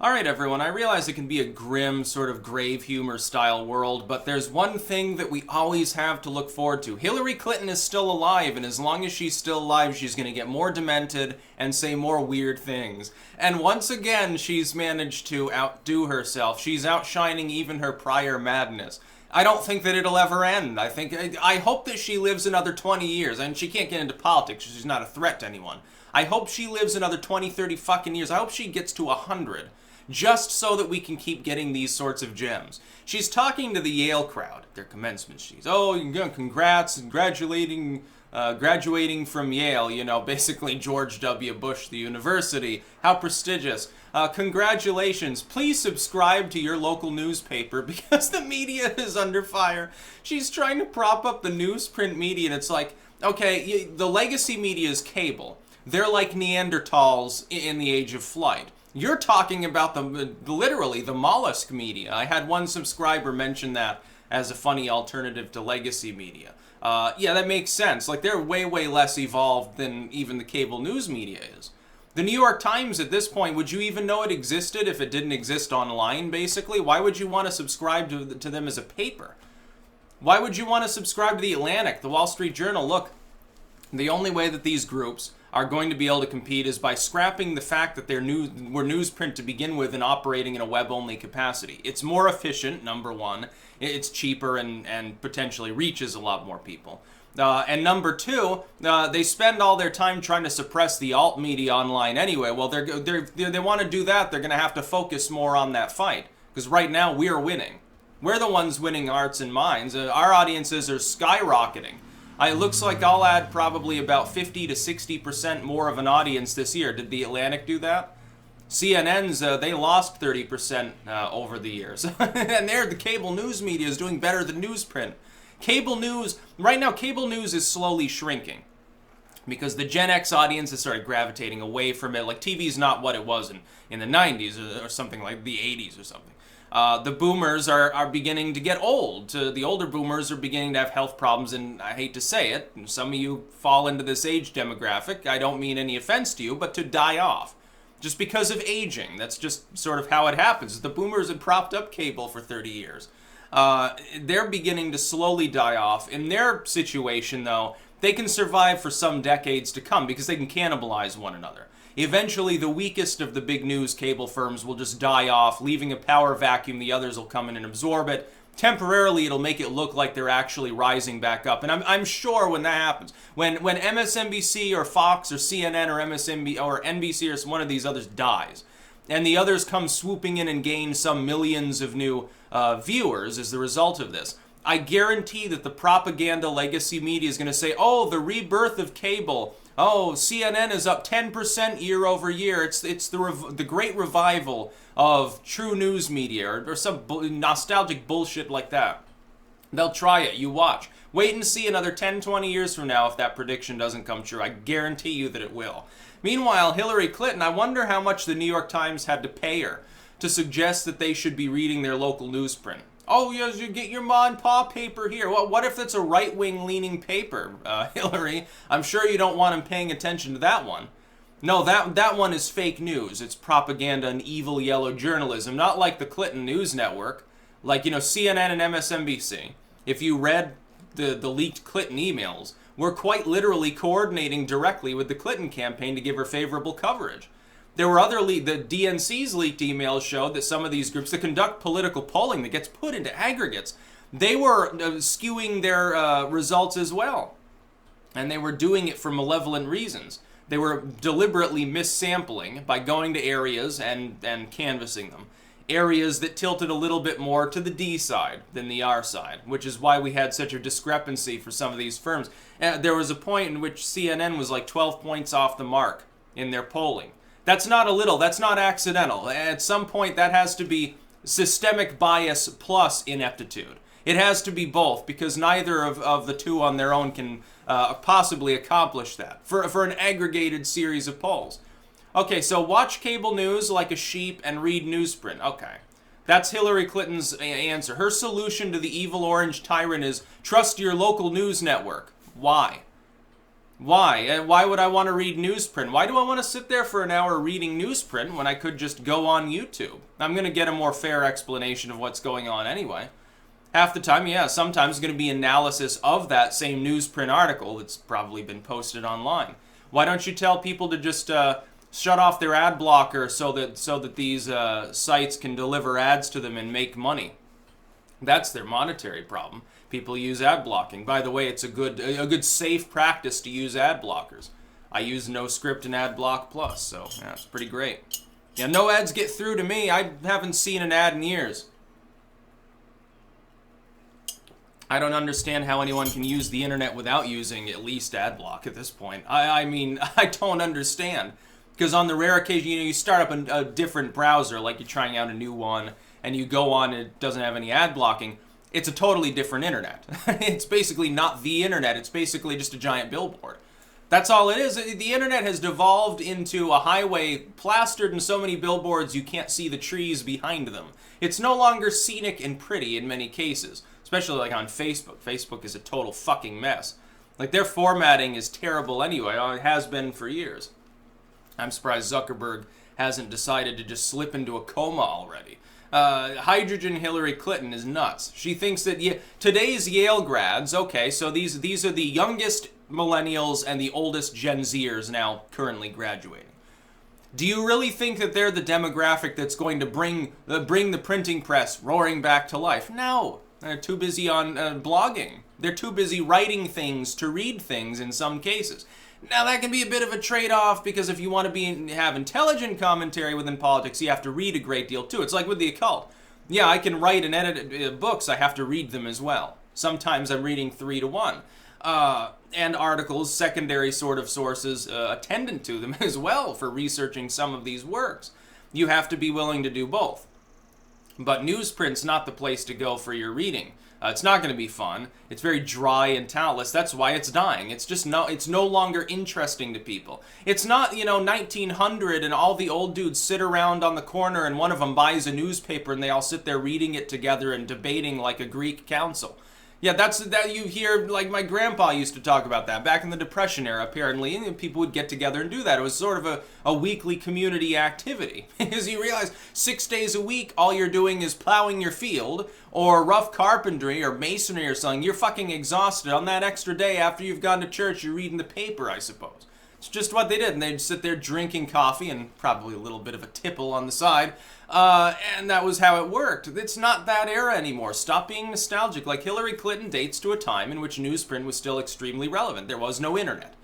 Alright everyone, I realize it can be a grim, sort of grave humor style world, but there's one thing that we always have to look forward to. Hillary Clinton is still alive, and as long as she's still alive, she's going to get more demented and say more weird things. And once again, she's managed to outdo herself. She's outshining even her prior madness. I don't think that it'll ever end. I hope that she lives another 20 years, and she can't get into politics, she's not a threat to anyone. I hope she lives another 20, 30 fucking years. I hope she gets to 100. Just so that we can keep getting these sorts of gems. She's talking to the Yale crowd at their commencement speech. Oh, congrats, and graduating from Yale, you know, basically George W. Bush, the university. How prestigious. Congratulations. Please subscribe to your local newspaper because the media is under fire. She's trying to prop up the newsprint media, and it's like, okay, the legacy media is cable. They're like Neanderthals in the age of flight. You're talking about literally the mollusk media. I had one subscriber mention that as a funny alternative to legacy media. Yeah, that makes sense. Like, they're way, way less evolved than even the cable news media is. The New York Times at this point, would you even know it existed if it didn't exist online, basically? Why would you want to subscribe to them as a paper? Why would you want to subscribe to the Atlantic, the Wall Street Journal? Look, the only way that these groups are going to be able to compete is by scrapping the fact that were newsprint to begin with and operating in a web-only capacity. It's more efficient, number one. It's cheaper and potentially reaches a lot more people. And number two, they spend all their time trying to suppress the alt media online anyway. Well, they want to do that. They're going to have to focus more on that fight. Because right now, we're winning. We're the ones winning hearts and minds. Our audiences are skyrocketing. It looks like I'll add probably about 50 to 60% more of an audience this year. Did the Atlantic do that? CNN's, they lost 30% over the years. And the cable news media is doing better than newsprint. Cable news, right now, cable news is slowly shrinking. Because the Gen X audience has started gravitating away from it. Like, TV's not what it was in the 90s or something like the 80s or something. The boomers are beginning to get old. The older boomers are beginning to have health problems, and I hate to say it, some of you fall into this age demographic. I don't mean any offense to you, but to die off. Just because of aging. That's just sort of how it happens. The boomers had propped up cable for 30 years. They're beginning to slowly die off. In their situation, though, they can survive for some decades to come because they can cannibalize one another. Eventually, the weakest of the big news cable firms will just die off, leaving a power vacuum. The others will come in and absorb it. Temporarily, it'll make it look like they're actually rising back up. And I'm sure when that happens, when MSNBC or Fox or CNN or MSNBC or NBC or one of these others dies, and the others come swooping in and gain some millions of new viewers as the result of this, I guarantee that the propaganda legacy media is going to say, oh, the rebirth of cable. Oh, CNN is up 10% year over year. It's the great revival of true news media or some nostalgic bullshit like that. They'll try it. You watch. Wait and see another 10, 20 years from now if that prediction doesn't come true. I guarantee you that it will. Meanwhile, Hillary Clinton, I wonder how much the New York Times had to pay her to suggest that they should be reading their local newsprint. Oh, yes, you get your Ma and Pa paper here. Well, what if that's a right-wing leaning paper, Hillary? I'm sure you don't want him paying attention to that one. No, that one is fake news. It's propaganda and evil yellow journalism, not like the Clinton News Network. Like, you know, CNN and MSNBC. If you read the leaked Clinton emails, were quite literally coordinating directly with the Clinton campaign to give her favorable coverage. There were the DNC's leaked emails showed that some of these groups that conduct political polling that gets put into aggregates, they were skewing their results as well. And they were doing it for malevolent reasons. They were deliberately missampling by going to areas and canvassing them. Areas that tilted a little bit more to the D side than the R side, which is why we had such a discrepancy for some of these firms. There was a point in which CNN was like 12 points off the mark in their polling. That's not a little, that's not accidental. At some point, that has to be systemic bias plus ineptitude. It has to be both, because neither of the two on their own can possibly accomplish that for an aggregated series of polls. Okay, so watch cable news like a sheep and read newsprint. Okay, that's Hillary Clinton's answer. Her solution to the evil orange tyrant is trust your local news network. Why? Why? Why would I want to read Newsprint? Why do I want to sit there for an hour reading Newsprint when I could just go on YouTube? I'm going to get a more fair explanation of what's going on anyway. Half the time, yeah, sometimes it's going to be analysis of that same Newsprint article that's probably been posted online. Why don't you tell people to just shut off their ad blocker so that these sites can deliver ads to them and make money? That's their monetary problem. People use ad blocking. By the way, it's a good safe practice to use ad blockers. I use NoScript and AdBlock Plus, so yeah, it's pretty great. Yeah, no ads get through to me. I haven't seen an ad in years. I don't understand how anyone can use the internet without using at least AdBlock at this point. I mean, I don't understand. Because on the rare occasion, you start up a different browser, like you're trying out a new one, and you go on and it doesn't have any ad blocking. It's a totally different internet. It's basically not the internet. It's basically just a giant billboard. That's all it is. The internet has devolved into a highway plastered in so many billboards you can't see the trees behind them. It's no longer scenic and pretty in many cases, especially like on Facebook. Facebook is a total fucking mess. Like their formatting is terrible anyway. It has been for years. I'm surprised Zuckerberg hasn't decided to just slip into a coma already. Hydrogen Hillary Clinton is nuts. She thinks that today's Yale grads, okay, so these are the youngest millennials and the oldest Gen Zers now currently graduating. Do you really think that they're the demographic that's going to bring the printing press roaring back to life? No. They're too busy on blogging. They're too busy writing things to read things in some cases. Now, that can be a bit of a trade-off because if you want to have intelligent commentary within politics, you have to read a great deal too. It's like with the occult. Yeah, I can write and edit books. I have to read them as well. Sometimes I'm reading 3 to 1. And articles, secondary sort of sources attendant to them as well for researching some of these works. You have to be willing to do both. But newsprint's not the place to go for your reading. It's not going to be fun. It's very dry and talentless. That's why it's dying. It's no longer interesting to people. It's not, 1900 and all the old dudes sit around on the corner and one of them buys a newspaper and they all sit there reading it together and debating like a Greek council. Yeah, that you hear, like my grandpa used to talk about that back in the Depression era, apparently, and people would get together and do that. It was sort of a weekly community activity. Because you realize 6 days a week, all you're doing is plowing your field, or rough carpentry, or masonry or something. You're fucking exhausted. On that extra day after you've gone to church, you're reading the paper, I suppose. It's just what they did, and they'd sit there drinking coffee and probably a little bit of a tipple on the side, and that was how it worked. It's not that era anymore. Stop being nostalgic. Like Hillary Clinton dates to a time in which newsprint was still extremely relevant. There was no internet.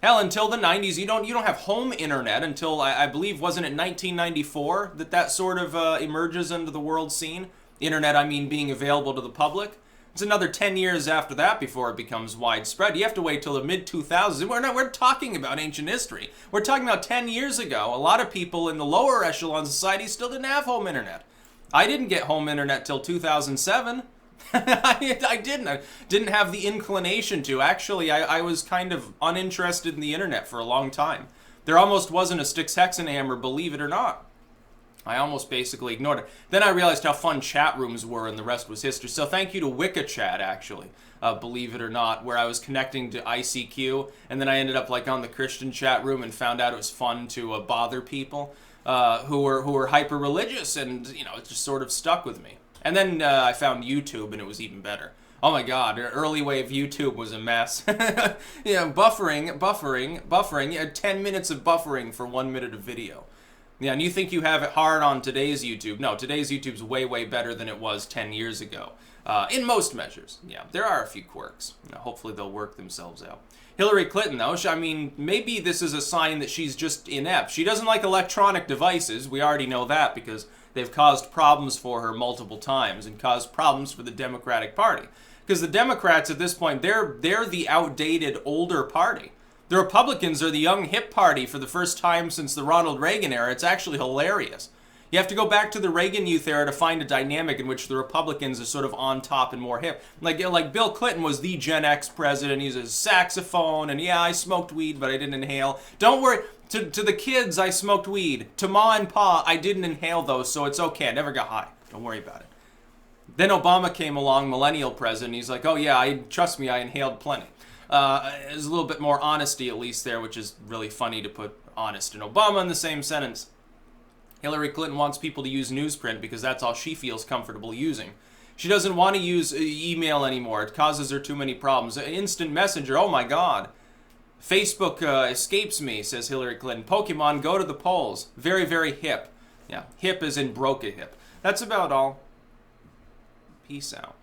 Hell, until the 90s, you don't have home internet until, I believe, wasn't it 1994 that sort of emerges into the world scene? Internet, I mean, being available to the public. It's another 10 years after that before it becomes widespread. You have to wait till the mid-2000s. We're talking about ancient history. We're talking about 10 years ago. A lot of people in the lower echelon society still didn't have home internet. I didn't get home internet till 2007. I didn't have the inclination to. Actually, I was kind of uninterested in the internet for a long time. There almost wasn't a Styx-Hexenhammer, believe it or not. I almost basically ignored it. Then I realized how fun chat rooms were, and the rest was history. So thank you to WiccaChat, actually, believe it or not, where I was connecting to ICQ, and then I ended up like on the Christian chat room and found out it was fun to bother people who were hyper-religious, and it just sort of stuck with me. And then I found YouTube, and it was even better. Oh my God, the early wave YouTube was a mess. Yeah, buffering. You had 10 minutes of buffering for 1 minute of video. Yeah, and you think you have it hard on today's YouTube. No, today's YouTube's way, way better than it was 10 years ago. In most measures. Yeah, there are a few quirks. Hopefully they'll work themselves out. Hillary Clinton, though, I mean, maybe this is a sign that she's just inept. She doesn't like electronic devices. We already know that because they've caused problems for her multiple times and caused problems for the Democratic Party. Because the Democrats at this point, they're the outdated, older party. The Republicans are the young, hip party for the first time since the Ronald Reagan era. It's actually hilarious. You have to go back to the Reagan youth era to find a dynamic in which the Republicans are sort of on top and more hip. Like Bill Clinton was the Gen X president. He's a saxophone, and yeah, I smoked weed, but I didn't inhale. Don't worry. To the kids, I smoked weed. To Ma and Pa, I didn't inhale those, so it's okay. I never got high. Don't worry about it. Then Obama came along, millennial president. He's like, oh yeah, trust me, I inhaled plenty. There's a little bit more honesty, at least there, which is really funny to put honest and Obama in the same sentence. Hillary Clinton wants people to use Newsprint because that's all she feels comfortable using. She doesn't want to use email anymore. It causes her too many problems. Instant Messenger, oh my God. Facebook escapes me, says Hillary Clinton. Pokemon, go to the polls. Very, very hip. Yeah, hip as in broke a hip. That's about all. Peace out.